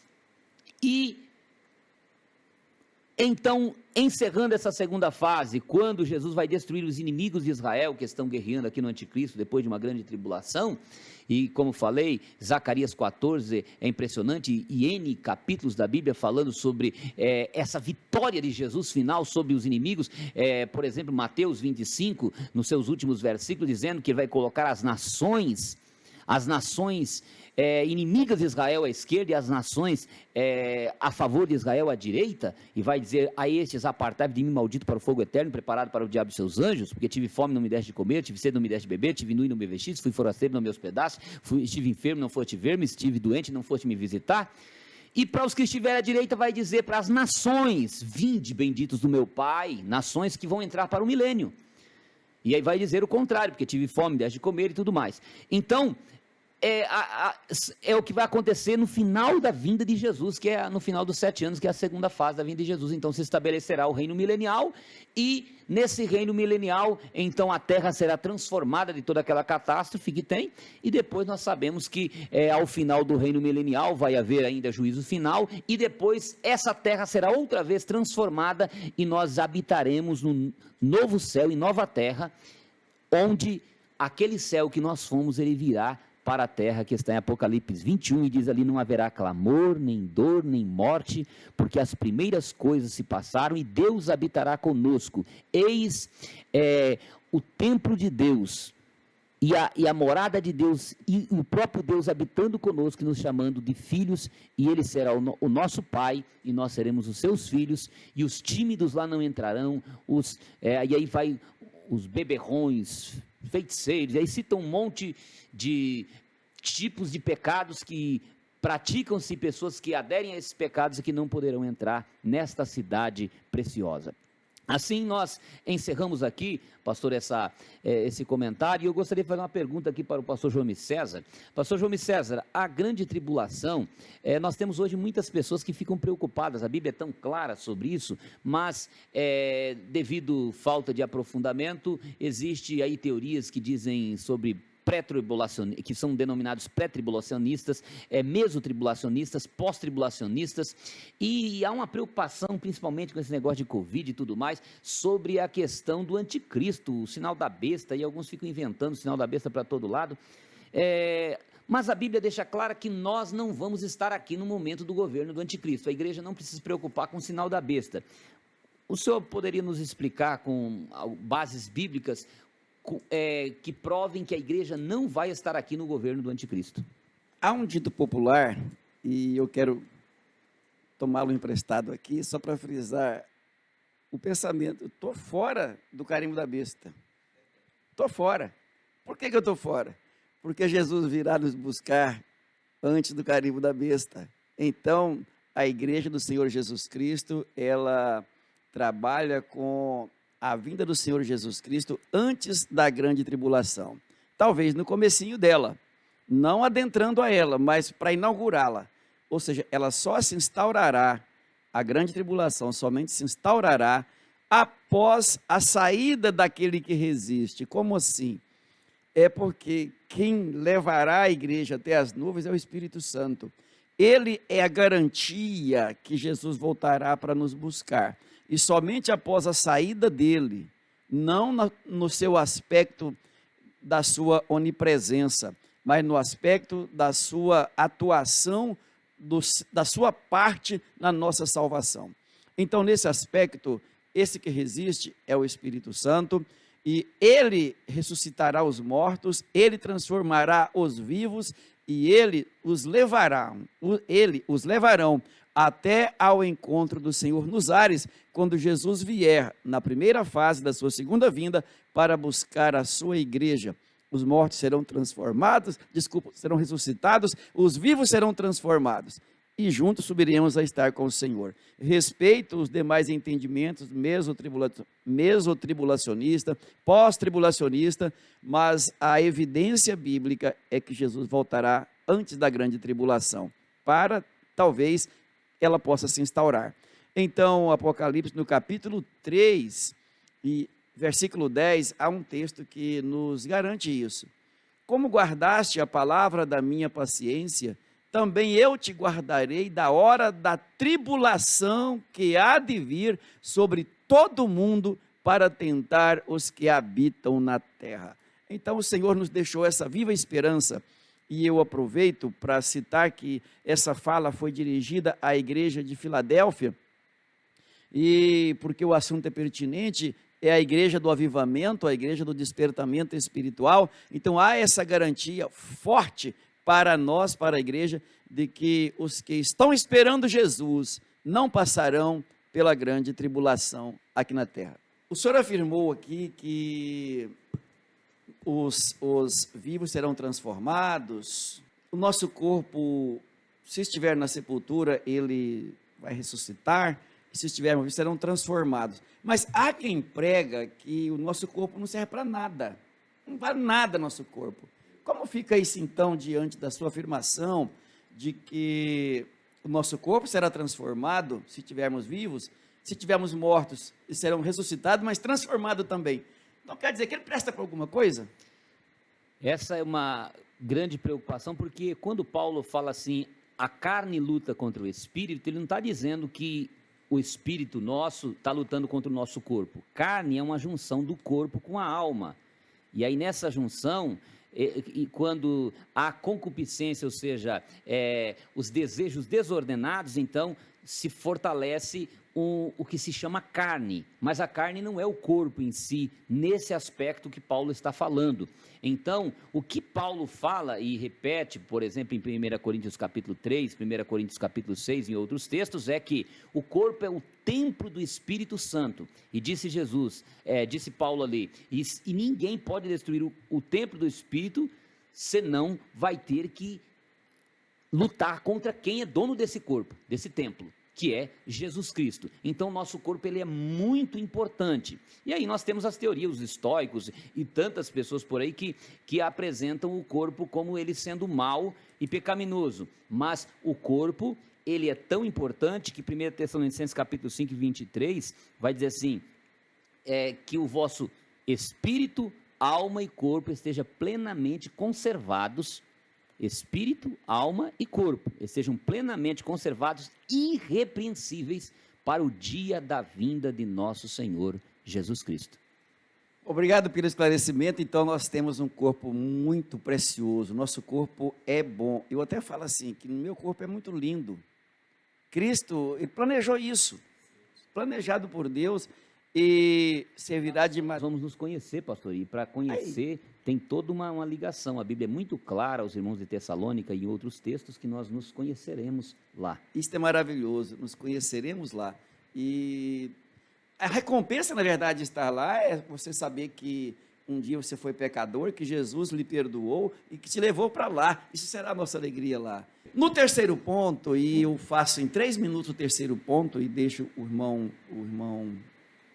E Então, encerrando essa segunda fase, quando Jesus vai destruir os inimigos de Israel, que estão guerreando aqui no anticristo, depois de uma grande tribulação, e como falei, Zacarias 14 é impressionante, e N capítulos da Bíblia falando sobre essa vitória de Jesus final sobre os inimigos, por exemplo, Mateus 25, nos seus últimos versículos, dizendo que ele vai colocar as nações inimigas de Israel à esquerda e as nações a favor de Israel à direita, e vai dizer: a estes apartai-vos de mim, maldito, para o fogo eterno, preparado para o diabo e seus anjos, porque tive fome, não me deste de comer, tive sede, não me deste de beber, tive nu e não me vestiste, fui forasteiro, não me hospedaste, estive enfermo, não foste ver-me, estive doente, não foste me visitar. E para os que estiverem à direita vai dizer para as nações: vinde, benditos do meu Pai, nações que vão entrar para o milênio. E aí vai dizer o contrário, porque tive fome, deste de comer e tudo mais. Então, é o que vai acontecer no final da vinda de Jesus, que é no final dos 7 anos, que é a segunda fase da vinda de Jesus. Então se estabelecerá o reino milenial, e nesse reino milenial, então a terra será transformada de toda aquela catástrofe que tem, e depois nós sabemos que ao final do reino milenial vai haver ainda juízo final, e depois essa terra será outra vez transformada, e nós habitaremos no novo céu e nova terra, onde aquele céu que nós fomos, ele virá para a terra, que está em Apocalipse 21, e diz ali: não haverá clamor, nem dor, nem morte, porque as primeiras coisas se passaram, e Deus habitará conosco. Eis o templo de Deus, e a morada de Deus, e o próprio Deus habitando conosco, nos chamando de filhos, e ele será o nosso Pai, e nós seremos os seus filhos, e os tímidos lá não entrarão, e aí vai os beberrões, feiticeiros, e aí cita um monte de tipos de pecados que praticam-se, pessoas que aderem a esses pecados e que não poderão entrar nesta cidade preciosa. Assim nós encerramos aqui, pastor, esse comentário, e eu gostaria de fazer uma pergunta aqui para o pastor João César. Pastor João César, a grande tribulação, nós temos hoje muitas pessoas que ficam preocupadas, a Bíblia é tão clara sobre isso, mas devido falta de aprofundamento, existe aí teorias que dizem sobre pré-tribulacionistas, que são denominados pré-tribulacionistas, mesotribulacionistas, pós-tribulacionistas, e há uma preocupação, principalmente com esse negócio de Covid e tudo mais, sobre a questão do anticristo, o sinal da besta, e alguns ficam inventando o sinal da besta para todo lado, mas a Bíblia deixa clara que nós não vamos estar aqui no momento do governo do anticristo, a igreja não precisa se preocupar com o sinal da besta. O senhor poderia nos explicar com bases bíblicas que provem que a igreja não vai estar aqui no governo do anticristo? Há um dito popular, e eu quero tomá-lo emprestado aqui, só para frisar o pensamento: estou fora do carimbo da besta, estou fora. Por que eu estou fora? Porque Jesus virá nos buscar antes do carimbo da besta. Então, a igreja do Senhor Jesus Cristo, ela trabalha com a vinda do Senhor Jesus Cristo antes da grande tribulação. Talvez no comecinho dela, não adentrando a ela, mas para inaugurá-la. Ou seja, ela só se instaurará, a grande tribulação somente se instaurará após a saída daquele que resiste. Como assim? É porque quem levará a igreja até as nuvens é o Espírito Santo. Ele é a garantia que Jesus voltará para nos buscar. E somente após a saída dele, não no seu aspecto da sua onipresença, mas no aspecto da sua atuação, da sua parte na nossa salvação. Então, nesse aspecto, esse que resiste é o Espírito Santo, e ele ressuscitará os mortos, ele transformará os vivos, e ele os levarão até ao encontro do Senhor nos ares, quando Jesus vier na primeira fase da sua segunda vinda para buscar a sua igreja. Os mortos serão serão ressuscitados, os vivos serão transformados, e juntos subiremos a estar com o Senhor. Respeito os demais entendimentos, mesotribulacionista, pós-tribulacionista, mas a evidência bíblica é que Jesus voltará antes da grande tribulação, para, talvez, ela possa se instaurar. Então, Apocalipse, no capítulo 3, e versículo 10, há um texto que nos garante isso. Como guardaste a palavra da minha paciência, também eu te guardarei da hora da tribulação que há de vir sobre todo o mundo para tentar os que habitam na terra. Então o Senhor nos deixou essa viva esperança, e eu aproveito para citar que essa fala foi dirigida à igreja de Filadélfia, e porque o assunto é pertinente, é a igreja do avivamento, a igreja do despertamento espiritual. Então há essa garantia forte para nós, para a igreja, de que os que estão esperando Jesus não passarão pela grande tribulação aqui na terra. O Senhor afirmou aqui que os vivos serão transformados, o nosso corpo, se estiver na sepultura, ele vai ressuscitar, e se estivermos vivos, serão transformados. Mas há quem prega que o nosso corpo não serve para nada, não vale nada nosso corpo. Como fica isso então diante da sua afirmação de que o nosso corpo será transformado se estivermos vivos, se estivermos mortos, e serão ressuscitados, mas transformados também? Então quer dizer que ele presta para alguma coisa? Essa é uma grande preocupação, porque quando Paulo fala assim, a carne luta contra o espírito, ele não está dizendo que o espírito nosso está lutando contra o nosso corpo. Carne é uma junção do corpo com a alma. E aí nessa junção, e quando há concupiscência, ou seja, os desejos desordenados, então se fortalece o que se chama carne, mas a carne não é o corpo em si, nesse aspecto que Paulo está falando. Então, o que Paulo fala e repete, por exemplo, em 1 Coríntios capítulo 3, 1 Coríntios capítulo 6, em outros textos, é que o corpo é o templo do Espírito Santo. E disse Jesus, disse Paulo ali, e ninguém pode destruir o templo do Espírito, senão vai ter que lutar contra quem é dono desse corpo, desse templo, que é Jesus Cristo. Então o nosso corpo ele é muito importante. E aí nós temos as teorias, os estoicos e tantas pessoas por aí que apresentam o corpo como ele sendo mau e pecaminoso. Mas o corpo, ele é tão importante que 1 Tessalonicenses capítulo 5, 23, vai dizer assim, que o vosso espírito, alma e corpo estejam plenamente conservados, espírito, alma e corpo, estejam plenamente conservados, irrepreensíveis, para o dia da vinda de nosso Senhor Jesus Cristo. Obrigado pelo esclarecimento. Então nós temos um corpo muito precioso, nosso corpo é bom. Eu até falo assim, que o meu corpo é muito lindo. Cristo, ele planejou isso, planejado por Deus, e servirá de... Nós vamos nos conhecer, pastor, e para conhecer tem toda uma ligação. A Bíblia é muito clara aos irmãos de Tessalônica e em outros textos que nós nos conheceremos lá. Isso é maravilhoso, nos conheceremos lá. E a recompensa, na verdade, de estar lá é você saber que um dia você foi pecador, que Jesus lhe perdoou e que te levou para lá. Isso será a nossa alegria lá. No terceiro ponto, e eu faço em 3 minutos o terceiro ponto e deixo o irmão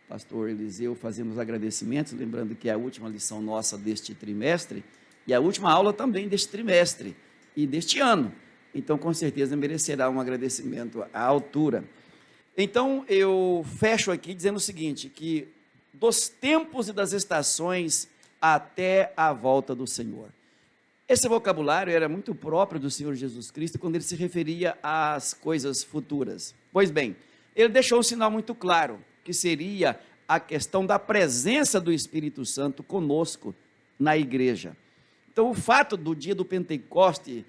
pastor Eliseu fazendo os agradecimentos, lembrando que é a última lição nossa deste trimestre e a última aula também deste trimestre e deste ano. Então, com certeza, merecerá um agradecimento à altura. Então, eu fecho aqui dizendo o seguinte, que dos tempos e das estações até a volta do Senhor. Esse vocabulário era muito próprio do Senhor Jesus Cristo quando ele se referia às coisas futuras. Pois bem, ele deixou um sinal muito claro, que seria a questão da presença do Espírito Santo conosco na igreja. Então, o fato do dia do Pentecoste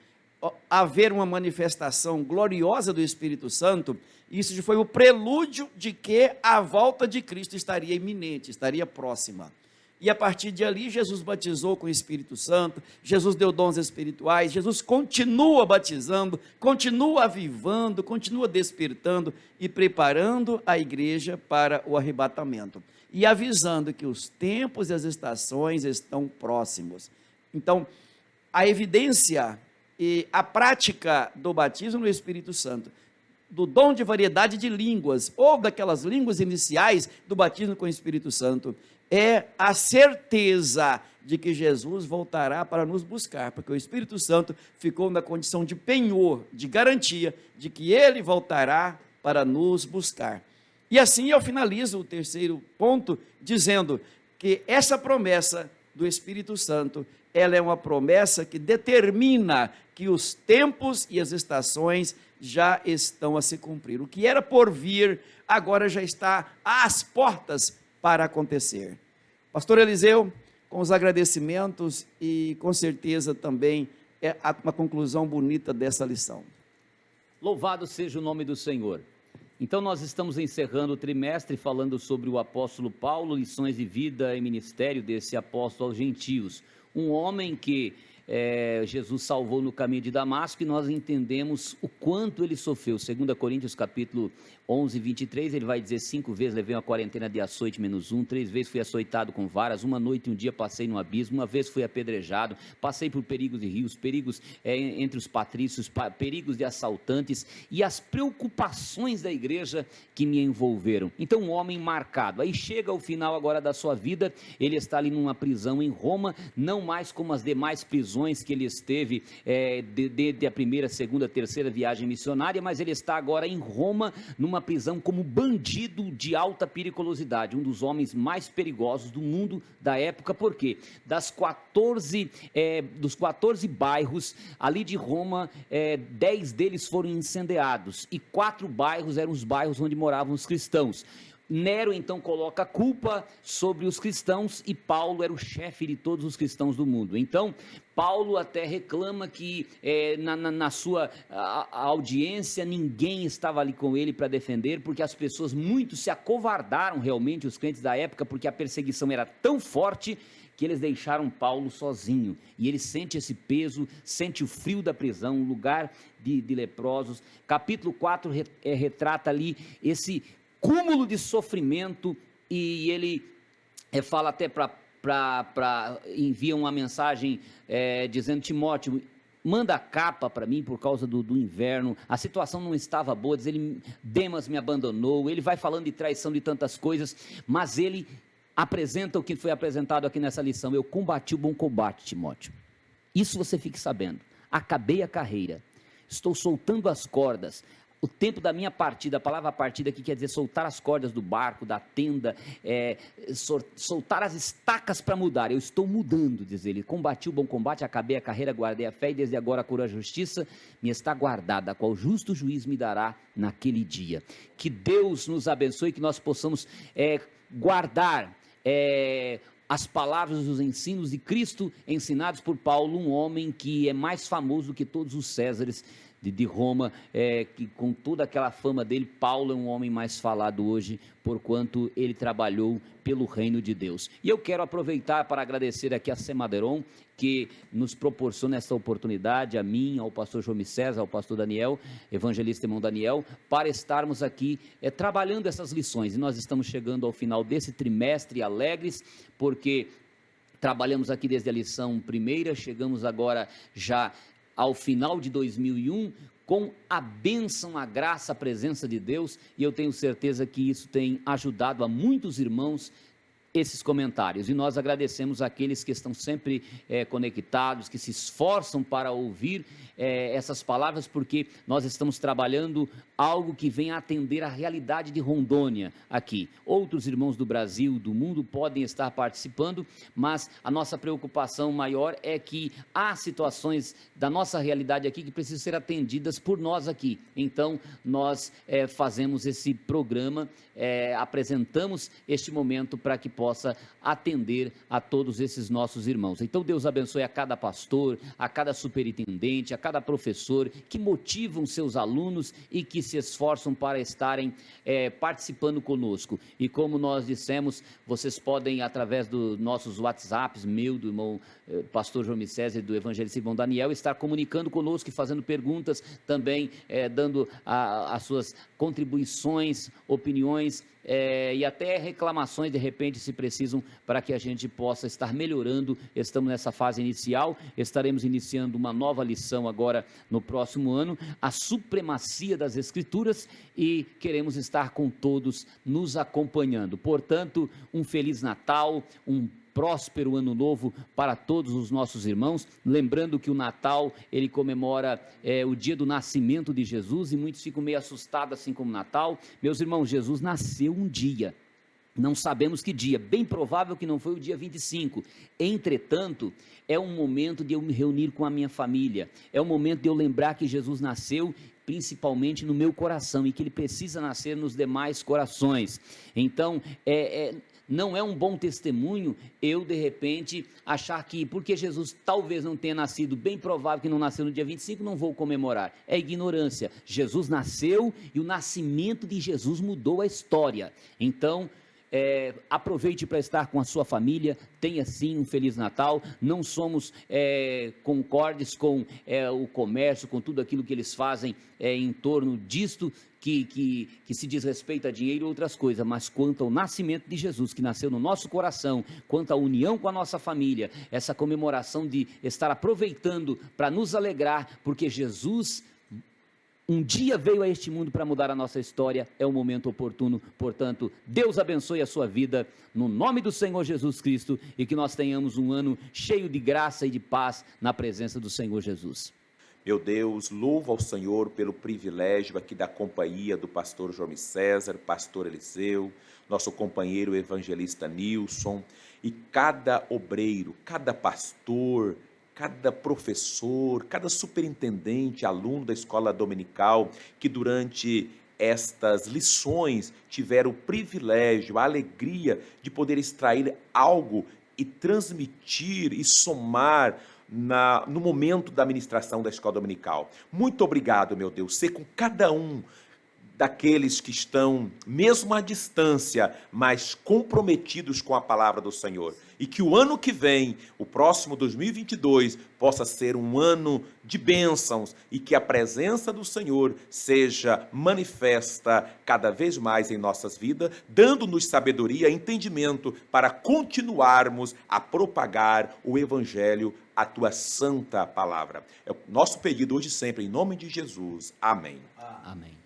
haver uma manifestação gloriosa do Espírito Santo, isso já foi o prelúdio de que a volta de Cristo estaria iminente, estaria próxima. E a partir de ali, Jesus batizou com o Espírito Santo, Jesus deu dons espirituais, Jesus continua batizando, continua avivando, continua despertando e preparando a igreja para o arrebatamento. E avisando que os tempos e as estações estão próximos. Então, a evidência e a prática do batismo no Espírito Santo, do dom de variedade de línguas, ou daquelas línguas iniciais do batismo com o Espírito Santo, é a certeza de que Jesus voltará para nos buscar, porque o Espírito Santo ficou na condição de penhor, de garantia, de que ele voltará para nos buscar. E assim eu finalizo o terceiro ponto, dizendo que essa promessa do Espírito Santo. Ela é uma promessa que determina que os tempos e as estações já estão a se cumprir. O que era por vir, agora já está às portas para acontecer. Pastor Eliseu, com os agradecimentos e com certeza também é uma conclusão bonita dessa lição. Louvado seja o nome do Senhor. Então nós estamos encerrando o trimestre falando sobre o apóstolo Paulo, lições de vida e ministério desse apóstolo aos gentios. Um homem que Jesus salvou no caminho de Damasco, e nós entendemos o quanto ele sofreu. 2 Coríntios capítulo 11, 23, ele vai dizer: 5 vezes levei uma quarentena de açoite menos 1, 3 vezes fui açoitado com varas, uma noite e um dia passei no abismo, uma vez fui apedrejado, passei por perigos de rios, perigos entre os patrícios, perigos de assaltantes e as preocupações da igreja que me envolveram. Então um homem marcado. Aí chega ao final agora da sua vida, ele está ali numa prisão em Roma, não mais como as demais prisões que ele esteve desde a primeira, segunda, terceira viagem missionária, mas ele está agora em Roma, numa prisão como bandido de alta periculosidade, um dos homens mais perigosos do mundo da época. Por quê? Dos 14 bairros ali de Roma, 10 deles foram incendiados, e 4 bairros eram os bairros onde moravam os cristãos. Nero então coloca a culpa sobre os cristãos, e Paulo era o chefe de todos os cristãos do mundo. Então Paulo até reclama que na sua audiência ninguém estava ali com ele para defender, porque as pessoas muito se acovardaram, realmente os crentes da época, porque a perseguição era tão forte que eles deixaram Paulo sozinho, e ele sente esse peso, sente o frio da prisão, um lugar de leprosos. Capítulo 4 retrata ali esse cúmulo de sofrimento, e ele fala até envia uma mensagem dizendo: Timóteo, manda a capa para mim por causa do inverno, a situação não estava boa, diz ele, Demas me abandonou. Ele vai falando de traição, de tantas coisas, mas ele apresenta o que foi apresentado aqui nessa lição: eu combati o bom combate, Timóteo, isso você fique sabendo, acabei a carreira, estou soltando as cordas. O tempo da minha partida, a palavra partida aqui quer dizer soltar as cordas do barco, da tenda, soltar as estacas para mudar. Eu estou mudando, diz ele. Combati o bom combate, acabei a carreira, guardei a fé, e desde agora a coroa da justiça me está guardada, a qual o justo juiz me dará naquele dia. Que Deus nos abençoe, que nós possamos guardar as palavras, os ensinos de Cristo ensinados por Paulo, um homem que é mais famoso que todos os Césares de Roma, que com toda aquela fama dele, Paulo é um homem mais falado hoje, porquanto ele trabalhou pelo reino de Deus. E eu quero aproveitar para agradecer aqui a Semaderon, que nos proporciona essa oportunidade, a mim, ao pastor João César, ao pastor Daniel, evangelista irmão Daniel, para estarmos aqui trabalhando essas lições. E nós estamos chegando ao final desse trimestre alegres, porque trabalhamos aqui desde a lição primeira, chegamos agora já ao final de 2001, com a bênção, a graça, a presença de Deus, e eu tenho certeza que isso tem ajudado a muitos irmãos, esses comentários, e nós agradecemos àqueles que estão sempre conectados, que se esforçam para ouvir essas palavras, porque nós estamos trabalhando algo que vem a atender a realidade de Rondônia aqui. Outros irmãos do Brasil, do mundo, podem estar participando, mas a nossa preocupação maior é que há situações da nossa realidade aqui que precisam ser atendidas por nós aqui. Então nós fazemos esse programa, apresentamos este momento para que possa atender a todos esses nossos irmãos. Então Deus abençoe a cada pastor, a cada superintendente, a cada professor que motivam seus alunos e que se esforçam para estarem participando conosco. E como nós dissemos, vocês podem, através dos nossos WhatsApps, meu, do irmão pastor João César e do evangelista irmão Daniel, estar comunicando conosco e fazendo perguntas, também dando as suas contribuições, opiniões, e até reclamações, de repente, se precisam, para que a gente possa estar melhorando. Estamos nessa fase inicial, estaremos iniciando uma nova lição agora no próximo ano, a supremacia das Escrituras, e queremos estar com todos nos acompanhando. Portanto, um Feliz Natal, um próspero ano novo para todos os nossos irmãos, lembrando que o Natal, ele comemora o dia do nascimento de Jesus, e muitos ficam meio assustados assim como Natal. Meus irmãos, Jesus nasceu um dia, Não sabemos que dia, bem provável que não foi o dia 25. Entretanto, é um momento de eu me reunir com a minha família, é um momento de eu lembrar que Jesus nasceu principalmente no meu coração e que ele precisa nascer nos demais corações. Então, não é um bom testemunho eu, de repente, achar que porque Jesus talvez não tenha nascido, bem provável que não nasceu no dia 25, não vou comemorar. É ignorância. Jesus nasceu e o nascimento de Jesus mudou a história. Então, aproveite para estar com a sua família, tenha sim um Feliz Natal. Não somos concordes com o comércio, com tudo aquilo que eles fazem em torno disto, que se diz respeito a dinheiro e outras coisas, mas quanto ao nascimento de Jesus, que nasceu no nosso coração, quanto à união com a nossa família, essa comemoração de estar aproveitando para nos alegrar, porque Jesus um dia veio a este mundo para mudar a nossa história, é o momento oportuno. Portanto, Deus abençoe a sua vida, no nome do Senhor Jesus Cristo, e que nós tenhamos um ano cheio de graça e de paz na presença do Senhor Jesus. Meu Deus, louvo ao Senhor pelo privilégio aqui da companhia do pastor João César, pastor Eliseu, nosso companheiro evangelista Nilson, e cada obreiro, cada pastor, cada professor, cada superintendente, aluno da escola dominical, que durante estas lições tiveram o privilégio, a alegria de poder extrair algo e transmitir e somar no momento da ministração da escola dominical. Muito obrigado, meu Deus, ser com cada um daqueles que estão, mesmo à distância, mas comprometidos com a palavra do Senhor. E que o ano que vem, o próximo 2022, possa ser um ano de bênçãos e que a presença do Senhor seja manifesta cada vez mais em nossas vidas, dando-nos sabedoria e entendimento para continuarmos a propagar o Evangelho, a tua santa palavra. É o nosso pedido hoje e sempre, em nome de Jesus. Amém. Amém.